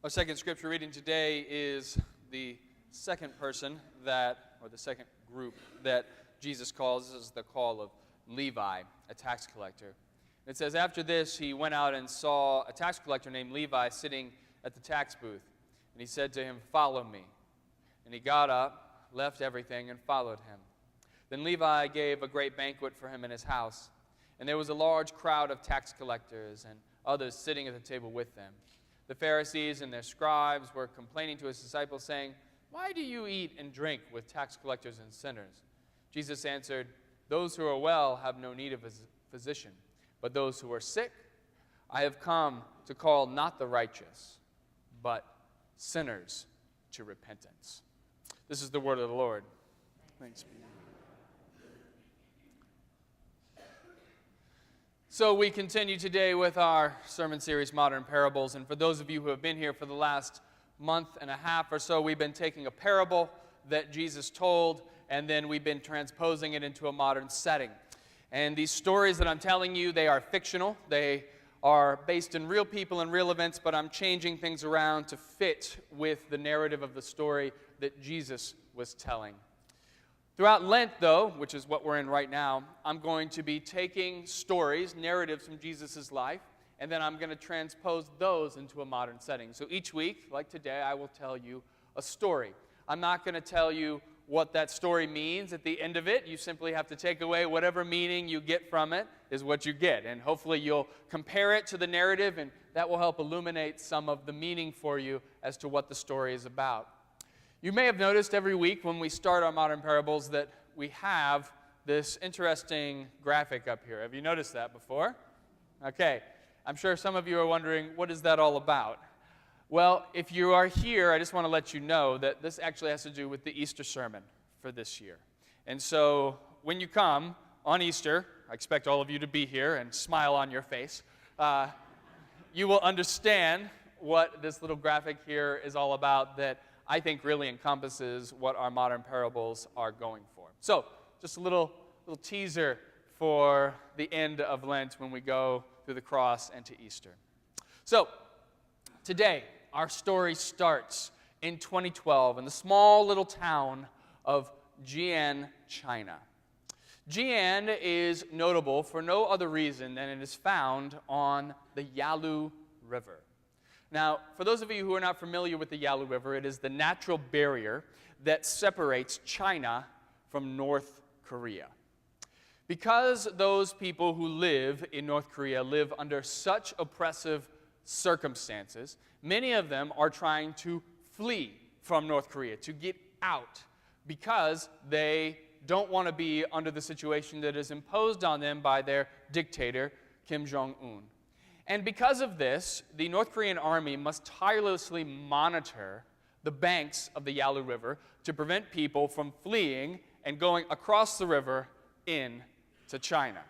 Our second scripture reading today is the second person the second group that Jesus calls. This is the call of Levi, a tax collector. It says, after this, he went out and saw a tax collector named Levi sitting at the tax booth. And he said to him, "Follow me." And he got up, left everything, and followed him. Then Levi gave a great banquet for him in his house. And there was a large crowd of tax collectors and others sitting at the table with them. The Pharisees and their scribes were complaining to his disciples, saying, "Why do you eat and drink with tax collectors and sinners?" Jesus answered, "Those who are well have no need of a physician, but those who are sick. I have come to call not the righteous, but sinners to repentance." This is the word of the Lord. Thanks be. So we continue today with our sermon series, Modern Parables. And for those of you who have been here for the last month and a half or so, we've been taking a parable that Jesus told, and then we've been transposing it into a modern setting. And these stories that I'm telling you, they are fictional. They are based in real people and real events, but I'm changing things around to fit with the narrative of the story that Jesus was telling. Throughout Lent, though, which is what we're in right now, I'm going to be taking stories, narratives from Jesus' life, and then I'm going to transpose those into a modern setting. So each week, like today, I will tell you a story. I'm not going to tell you what that story means at the end of it. You simply have to take away whatever meaning you get from it is what you get. And hopefully you'll compare it to the narrative, and that will help illuminate some of the meaning for you as to what the story is about. You may have noticed every week when we start our modern parables that we have this interesting graphic up here. Have you noticed that before? Okay. I'm sure some of you are wondering, what is that all about? Well, if you are here, I just want to let you know that this actually has to do with the Easter sermon for this year. And so when you come on Easter, I expect all of you to be here and smile on your face, you will understand what this little graphic here is all about that I think really encompasses what our modern parables are going for. So, just a little teaser for the end of Lent when we go through the cross and to Easter. So, today, our story starts in 2012 in the small little town of Jian, China. Jian is notable for no other reason than it is found on the Yalu River. Now, for those of you who are not familiar with the Yalu River, it is the natural barrier that separates China from North Korea. Because those people who live in North Korea live under such oppressive circumstances, many of them are trying to flee from North Korea, to get out, because they don't want to be under the situation that is imposed on them by their dictator, Kim Jong-un. And because of this, the North Korean army must tirelessly monitor the banks of the Yalu River to prevent people from fleeing and going across the river into China.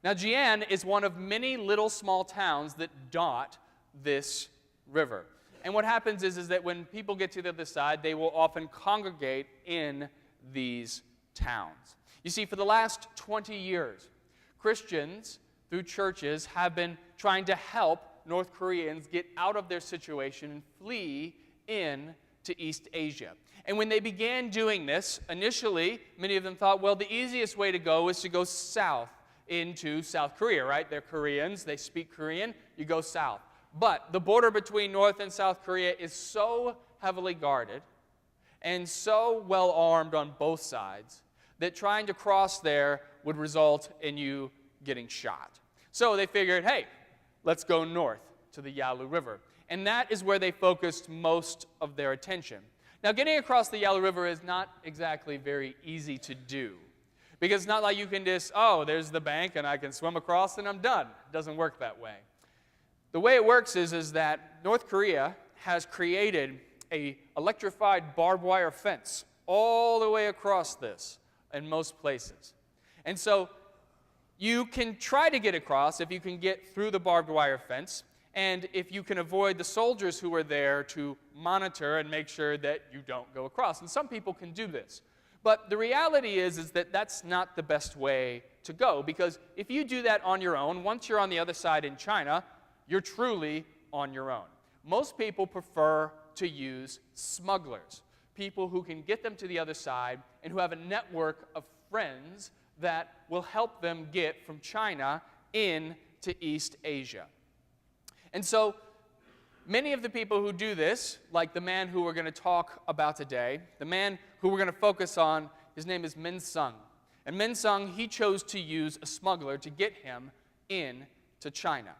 Now, Jian is one of many little small towns that dot this river. And what happens is that when people get to the other side, they will often congregate in these towns. You see, for the last 20 years, Christians through churches have been trying to help North Koreans get out of their situation and flee in to East Asia. And when they began doing this, initially, many of them thought, well, the easiest way to go is to go south into South Korea, right? They're Koreans, they speak Korean, you go south. But the border between North and South Korea is so heavily guarded and so well armed on both sides that trying to cross there would result in you getting shot. So they figured, hey, let's go north to the Yalu River. And that is where they focused most of their attention. Now, getting across the Yalu River is not exactly very easy to do. Because it's not like you can just, oh, there's the bank and I can swim across and I'm done. It doesn't work that way. The way it works is that North Korea has created an electrified barbed wire fence all the way across this in most places. And so you can try to get across if you can get through the barbed wire fence, and if you can avoid the soldiers who are there to monitor and make sure that you don't go across. And some people can do this. But the reality is that that's not the best way to go, because if you do that on your own, once you're on the other side in China, you're truly on your own. most people prefer to use smugglers, people who can get them to the other side and who have a network of friends that will help them get from China into East Asia. And so many of the people who do this, like the man who we're going to talk about today, the man who we're going to focus on, his name is Min Sung. And Min Sung, he chose to use a smuggler to get him into China.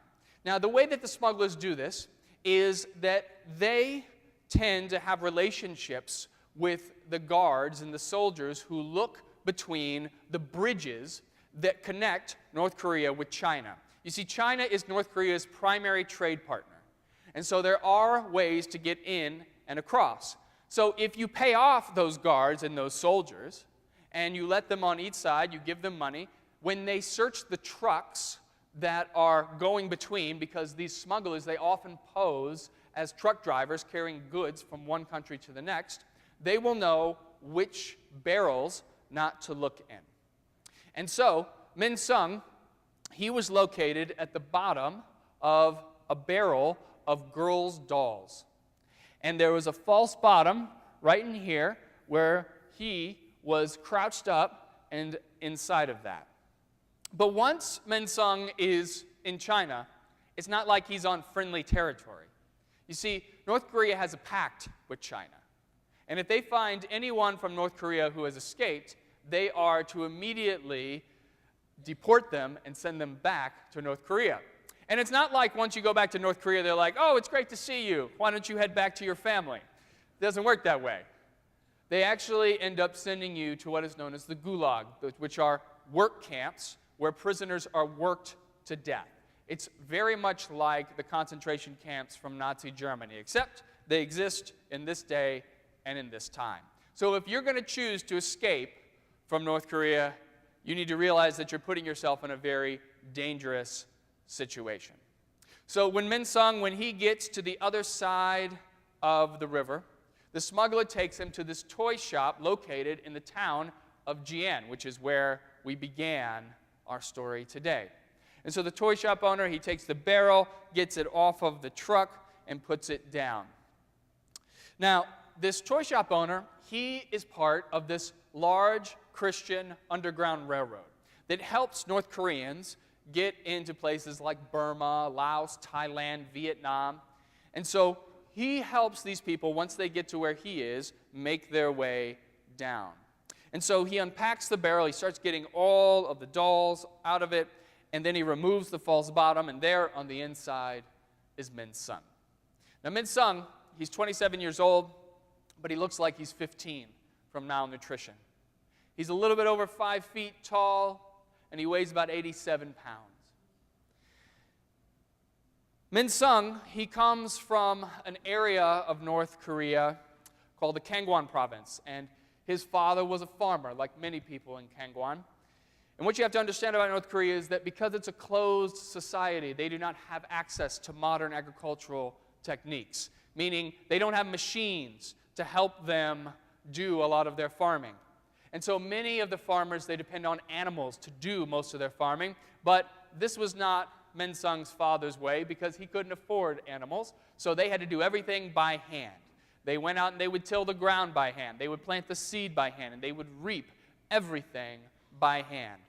Now, the way that the smugglers do this is that they tend to have relationships with the guards and the soldiers who look between the bridges that connect North Korea with China. You see, China is North Korea's primary trade partner. And so there are ways to get in and across. So if you pay off those guards and those soldiers, and you let them on each side, you give them money, when they search the trucks that are going between, because these smugglers, they often pose as truck drivers carrying goods from one country to the next, they will know which barrels not to look in. And so, Min Sung, he was located at the bottom of a barrel of girls' dolls. And there was a false bottom right in here where he was crouched up and inside of that. But once Min Sung is in China, it's not like he's on friendly territory. You see, North Korea has a pact with China. And if they find anyone from North Korea who has escaped, they are to immediately deport them and send them back to North Korea. And it's not like once you go back to North Korea, they're like, oh, it's great to see you. Why don't you head back to your family? It doesn't work that way. They actually end up sending you to what is known as the Gulag, which are work camps where prisoners are worked to death. It's very much like the concentration camps from Nazi Germany, except they exist in this day and in this time. So if you're going to choose to escape from North Korea, you need to realize that you're putting yourself in a very dangerous situation. So when Min Sung, when he gets to the other side of the river, the smuggler takes him to this toy shop located in the town of Jian, which is where we began our story today. And so the toy shop owner, he takes the barrel, gets it off of the truck, and puts it down. Now, this toy shop owner, he is part of this large Christian underground railroad that helps North Koreans get into places like Burma, Laos, Thailand, Vietnam. And so he helps these people, once they get to where he is, make their way down. And so he unpacks the barrel, he starts getting all of the dolls out of it, and then he removes the false bottom, and there on the inside is Min Sung. Now Min Sung, he's 27 years old, but he looks like he's 15 from malnutrition. He's a little bit over 5 feet tall, and he weighs about 87 pounds. Min Sung, he comes from an area of North Korea called the Kangwon province, and his father was a farmer, like many people in Kangwon. And what you have to understand about North Korea is that because it's a closed society, they do not have access to modern agricultural techniques, meaning they don't have machines to help them do a lot of their farming. And so many of the farmers, they depend on animals to do most of their farming, but this was not Min Sung's father's way because he couldn't afford animals, so they had to do everything by hand. They went out and they would till the ground by hand. They would plant the seed by hand, and they would reap everything by hand.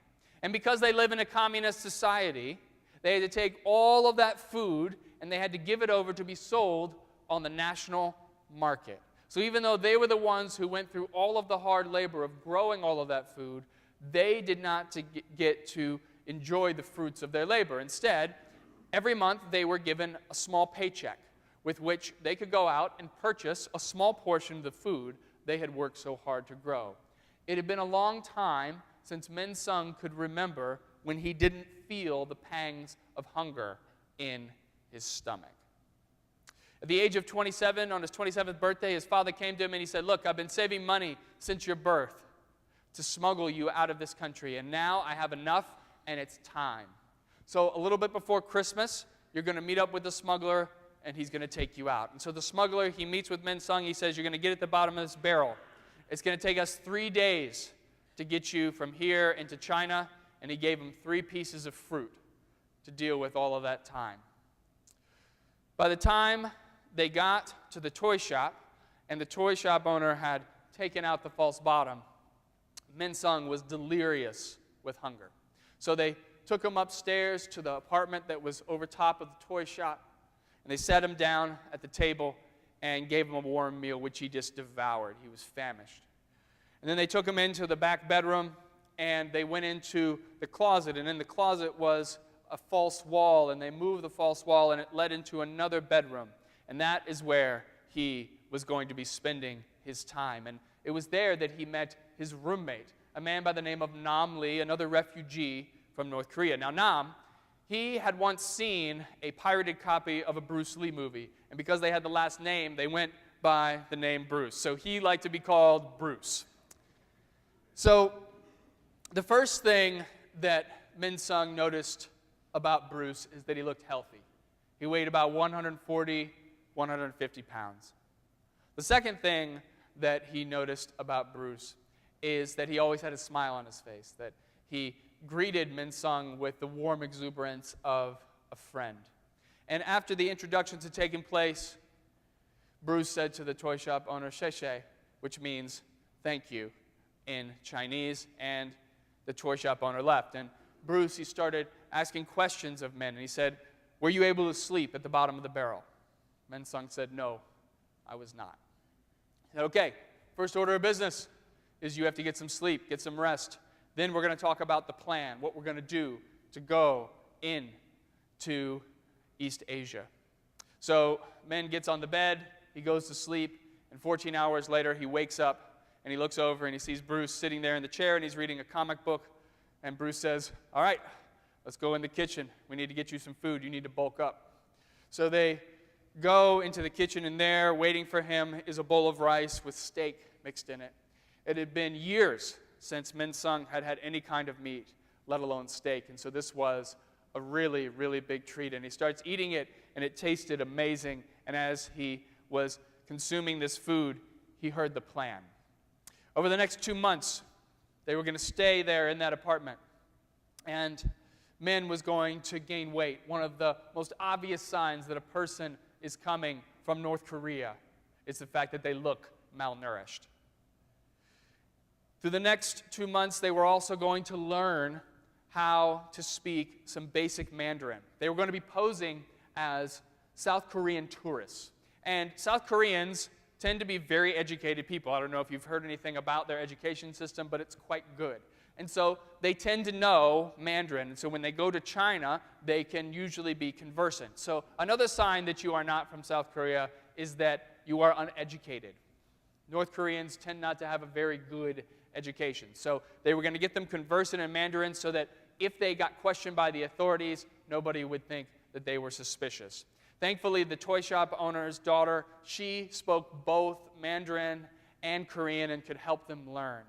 And because they live in a communist society, they had to take all of that food and they had to give it over to be sold on the national market. So even though they were the ones who went through all of the hard labor of growing all of that food, they did not get to enjoy the fruits of their labor. Instead, every month they were given a small paycheck with which they could go out and purchase a small portion of the food they had worked so hard to grow. It had been a long time since Min Sung could remember when he didn't feel the pangs of hunger in his stomach. At the age of 27, on his 27th birthday, his father came to him and he said, "Look, I've been saving money since your birth to smuggle you out of this country, and now I have enough and it's time. So a little bit before Christmas, you're going to meet up with the smuggler and he's going to take you out." And so the smuggler, he meets with Min Sung. He says, "You're going to get at the bottom of this barrel. It's going to take us 3 days to get you from here into China." And he gave him 3 pieces of fruit to deal with all of that time. By the time they got to the toy shop, and the toy shop owner had taken out the false bottom. Min Sung was delirious with hunger. So they took him upstairs to the apartment that was over top of the toy shop, and they sat him down at the table and gave him a warm meal, which he just devoured. He was famished. And then they took him into the back bedroom, and they went into the closet, and in the closet was a false wall, and they moved the false wall, and it led into another bedroom. And that is where he was going to be spending his time. And it was there that he met his roommate, a man by the name of Nam Lee, another refugee from North Korea. Now, Nam, he had once seen a pirated copy of a Bruce Lee movie, and because they had the last name, they went by the name Bruce. So he liked to be called Bruce. So the first thing that Min Sung noticed about Bruce is that he looked healthy. He weighed about 140, 150 pounds. The second thing that he noticed about Bruce is that he always had a smile on his face, that he greeted Min Sung with the warm exuberance of a friend. And after the introductions had taken place, Bruce said to the toy shop owner, "Sheshe," which means thank you in Chinese, and the toy shop owner left. And Bruce, he started asking questions of Min, and he said, "Were you able to sleep at the bottom of the barrel?" Min Sung said, "No, I was not." He said, "Okay, first order of business is you have to get some sleep, get some rest. Then we're going to talk about the plan, what we're going to do to go in to East Asia." So Min gets on the bed, he goes to sleep, and 14 hours later he wakes up and he looks over and he sees Bruce sitting there in the chair and he's reading a comic book. And Bruce says, "All right, let's go in the kitchen. We need to get you some food. You need to bulk up." So they go into the kitchen, and there, waiting for him, is a bowl of rice with steak mixed in it. It had been years since Min Sung had had any kind of meat, let alone steak. And so this was a really, really big treat. And he starts eating it, and it tasted amazing. And as he was consuming this food, he heard the plan. Over the next 2 months, they were going to stay there in that apartment. And Min was going to gain weight. One of the most obvious signs that a person is coming from North Korea is the fact that they look malnourished. Through the next 2 months, they were also going to learn how to speak some basic Mandarin. They were going to be posing as South Korean tourists. And South Koreans tend to be very educated people. I don't know if you've heard anything about their education system, but it's quite good. And so they tend to know Mandarin. And so when they go to China, they can usually be conversant. So another sign that you are not from South Korea is that you are uneducated. North Koreans tend not to have a very good education. So they were going to get them conversant in Mandarin so that if they got questioned by the authorities, nobody would think that they were suspicious. Thankfully, the toy shop owner's daughter, she spoke both Mandarin and Korean and could help them learn.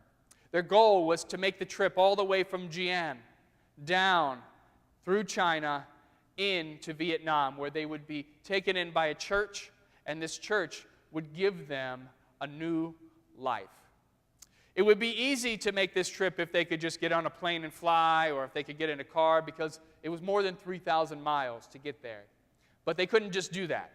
Their goal was to make the trip all the way from Jian down through China into Vietnam, where they would be taken in by a church, and this church would give them a new life. It would be easy to make this trip if they could just get on a plane and fly, or if they could get in a car, because it was more than 3,000 miles to get there. But they couldn't just do that,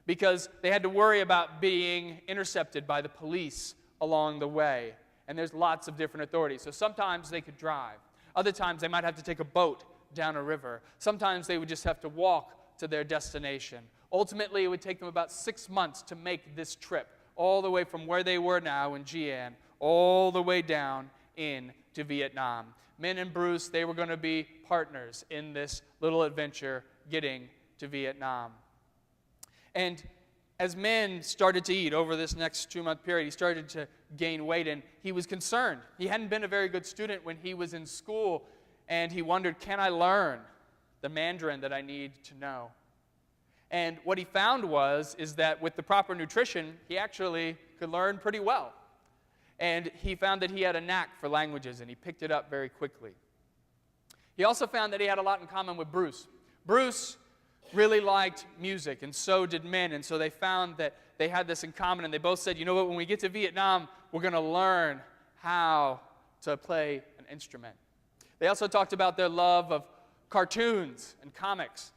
because they had to worry about being intercepted by the police along the way. And there's lots of different authorities. So sometimes they could drive. Other times they might have to take a boat down a river. Sometimes they would just have to walk to their destination. Ultimately, it would take them about 6 months to make this trip, all the way from where they were now in Jian, all the way down into Vietnam. Min and Bruce, they were going to be partners in this little adventure getting to Vietnam. And as Min started to eat over this next 2-month period, he started to gain weight, and he was concerned. He hadn't been a very good student when he was in school, and he wondered, can I learn the Mandarin that I need to know? And what he found is that with the proper nutrition, he actually could learn pretty well. And he found that he had a knack for languages, and he picked it up very quickly. He also found that he had a lot in common with Bruce. Bruce really liked music, and so did Min, and so they found that they had this in common, and they both said, you know what, when we get to Vietnam, we're going to learn how to play an instrument. They also talked about their love of cartoons and comics.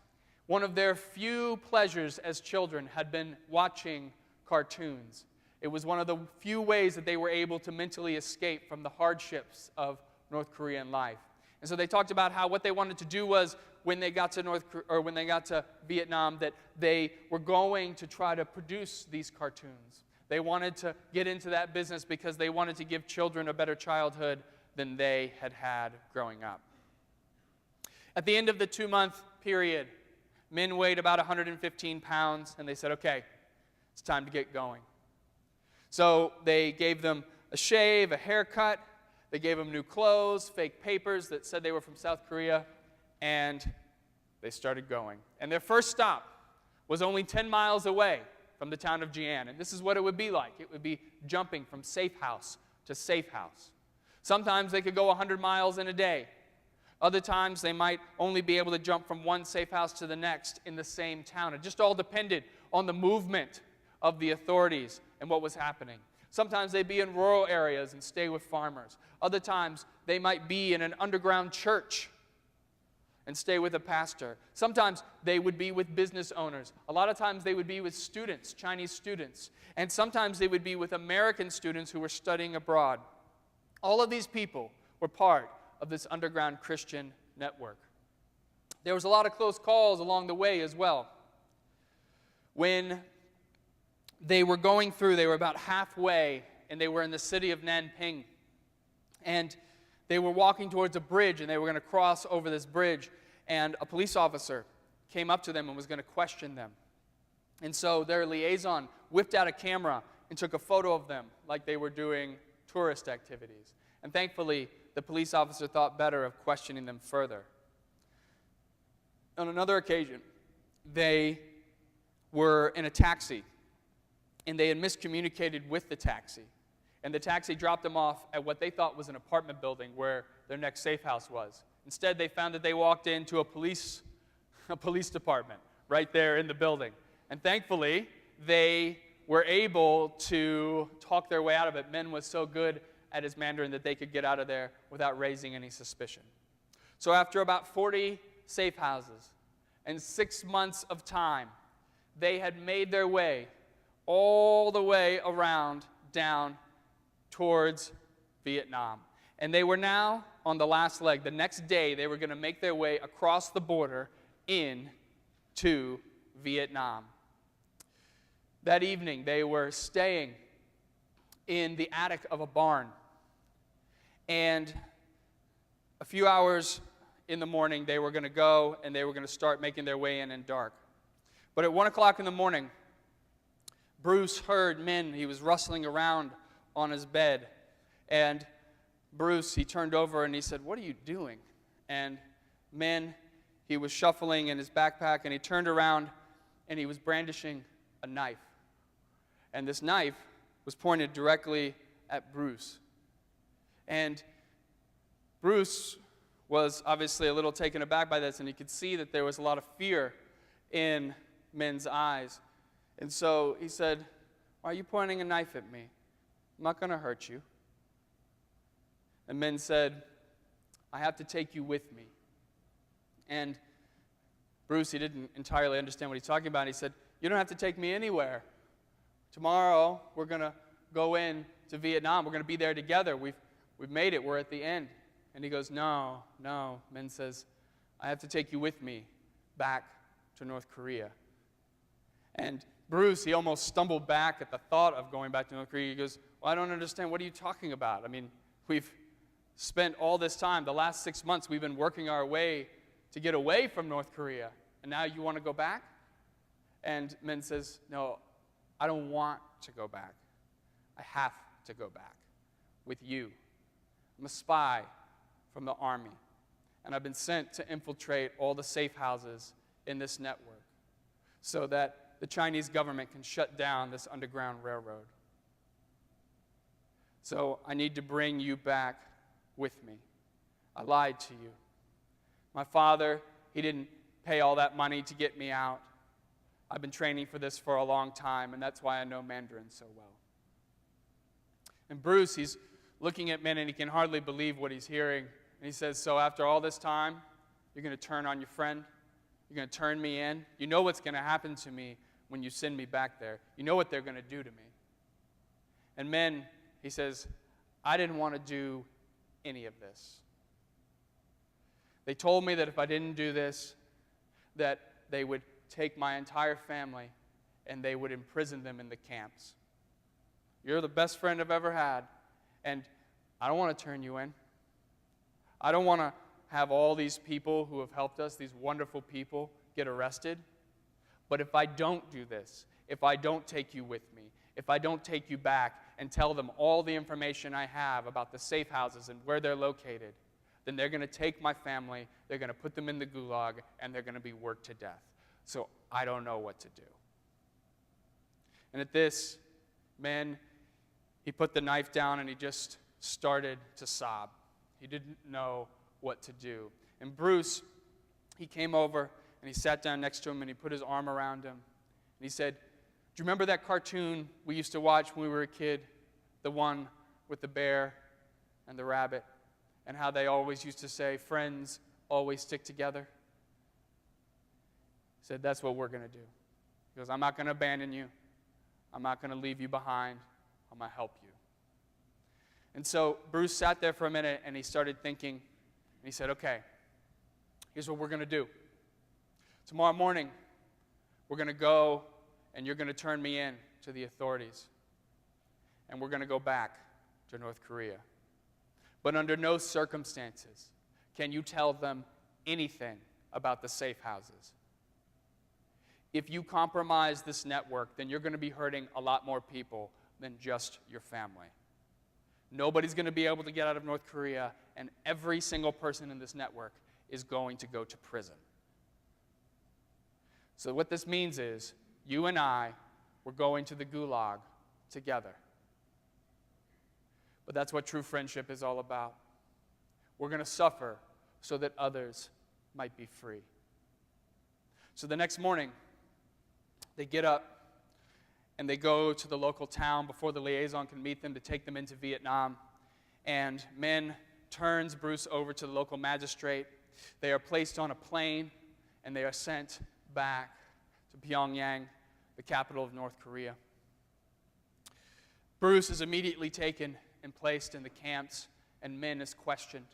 One of their few pleasures as children had been watching cartoons. It was one of the few ways that they were able to mentally escape from the hardships of North Korean life. And so they talked about how what they wanted to do was, when they got to Vietnam, that they were going to try to produce these cartoons. They wanted to get into that business because they wanted to give children a better childhood than they had had growing up. At the end of the 2-month period, men weighed about 115 pounds, and they said, okay, it's time to get going. So they gave them a shave, a haircut, they gave them new clothes, fake papers that said they were from South Korea, and they started going. And their first stop was only 10 miles away from the town of Jian. And this is what it would be like. It would be jumping from safe house to safe house. Sometimes they could go 100 miles in a day. Other times they might only be able to jump from one safe house to the next in the same town. It just all depended on the movement of the authorities and what was happening. Sometimes they'd be in rural areas and stay with farmers. Other times they might be in an underground church and stay with a pastor. Sometimes they would be with business owners. A lot of times they would be with students, Chinese students. And sometimes they would be with American students who were studying abroad. All of these people were part of this underground Christian network. There was a lot of close calls along the way as well. When they were going through, they were about halfway, and they were in the city of Nanping. And they were walking towards a bridge, and they were going to cross over this bridge, and a police officer came up to them and was going to question them. And so their liaison whipped out a camera and took a photo of them like they were doing tourist activities. And thankfully, the police officer thought better of questioning them further. On another occasion, they were in a taxi, and they had miscommunicated with the taxi. And the taxi dropped them off at what they thought was an apartment building where their next safe house was. Instead, they found that they walked into a police department right there in the building. And thankfully, they were able to talk their way out of it. Men was so good at his Mandarin that they could get out of there without raising any suspicion. So after about 40 safe houses and 6 months of time, they had made their way all the way around down towards Vietnam. And they were now on the last leg. The next day, they were going to make their way across the border into Vietnam. That evening, they were staying in the attic of a barn. And a few hours in the morning, they were going to go and they were going to start making their way in dark. But at 1 o'clock in the morning, Bruce heard men. He was rustling around on his bed. And Bruce, he turned over and he said, "What are you doing?" And men, he was shuffling in his backpack, and he turned around and he was brandishing a knife. And this knife was pointed directly at Bruce. And Bruce was obviously a little taken aback by this, and he could see that there was a lot of fear in men's eyes. And so he said, "Why are you pointing a knife at me? I'm not going to hurt you." And men said, "I have to take you with me." And Bruce, he didn't entirely understand what he's talking about. He said, "You don't have to take me anywhere. Tomorrow, we're going to go in to Vietnam. We're going to be there together. We've made it. We're at the end." And he goes, No. Men says, "I have to take you with me back to North Korea." And Bruce, he almost stumbled back at the thought of going back to North Korea. He goes, "Well, I don't understand. What are you talking about? I mean, we've spent all this time, the last 6 months, we've been working our way to get away from North Korea, and now you want to go back?" And men says, "No, I don't want to go back. I have to go back with you. I'm a spy from the army, and I've been sent to infiltrate all the safe houses in this network so that the Chinese government can shut down this underground railroad. So I need to bring you back with me. I lied to you. My father, he didn't pay all that money to get me out. I've been training for this for a long time, and that's why I know Mandarin so well." And Bruce, he's looking at men, and he can hardly believe what he's hearing. And he says, "So after all this time, you're going to turn on your friend? You're going to turn me in? You know what's going to happen to me when you send me back there. You know what they're going to do to me. And men, he says, I didn't want to do any of this. They told me that if I didn't do this, that they would take my entire family and they would imprison them in the camps. You're the best friend I've ever had, and I don't want to turn you in. I don't want to have all these people who have helped us, these wonderful people, get arrested. But if I don't do this, if I don't take you with me, if I don't take you back and tell them all the information I have about the safe houses and where they're located, then they're going to take my family, they're going to put them in the gulag, and they're going to be worked to death. So I don't know what to do. And at this, man, he put the knife down and he just started to sob. He didn't know what to do. And Bruce, he came over and he sat down next to him and he put his arm around him. And he said, do you remember that cartoon we used to watch when we were a kid? The one with the bear and the rabbit? And how they always used to say, friends always stick together? He said, that's what we're going to do. He goes, I'm not going to abandon you. I'm not going to leave you behind. I'm going to help you. And so Bruce sat there for a minute and he started thinking. And he said, okay, here's what we're going to do. Tomorrow morning, we're going to go and you're going to turn me in to the authorities. And we're going to go back to North Korea. But under no circumstances can you tell them anything about the safe houses. If you compromise this network, then you're going to be hurting a lot more people than just your family. Nobody's going to be able to get out of North Korea, and every single person in this network is going to go to prison. So what this means is, you and I, we're going to the gulag together. But that's what true friendship is all about. We're going to suffer so that others might be free. So the next morning, they get up and they go to the local town before the liaison can meet them to take them into Vietnam. And Min turns Bruce over to the local magistrate. They are placed on a plane and they are sent back to Pyongyang, the capital of North Korea. Bruce is immediately taken and placed in the camps, and Min is questioned.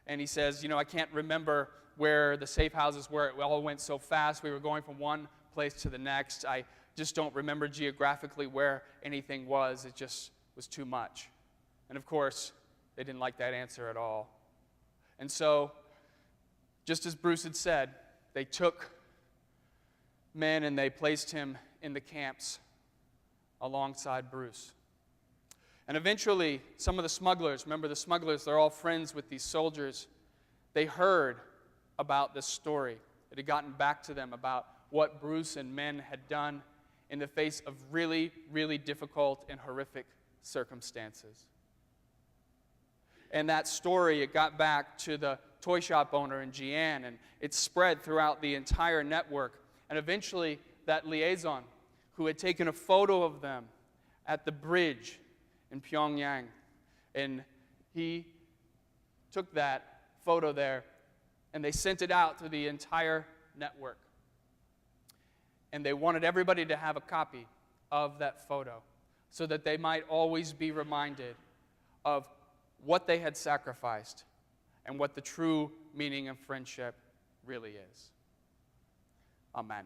And he says, I can't remember where the safe houses were. It all went so fast. We were going from one place to the next. I just don't remember geographically where anything was. It just was too much. And of course, they didn't like that answer at all. And so, just as Bruce had said, they took Min and they placed him in the camps alongside Bruce. And eventually, some of the smugglers, remember the smugglers, they're all friends with these soldiers, they heard about this story. It had gotten back to them about what Bruce and Min had done in the face of really, really difficult and horrific circumstances. And that story, it got back to the toy shop owner in Jian, and it spread throughout the entire network. And eventually, that liaison, who had taken a photo of them at the bridge in Pyongyang, and he took that photo there, and they sent it out to the entire network. And they wanted everybody to have a copy of that photo so that they might always be reminded of what they had sacrificed and what the true meaning of friendship really is. Amen.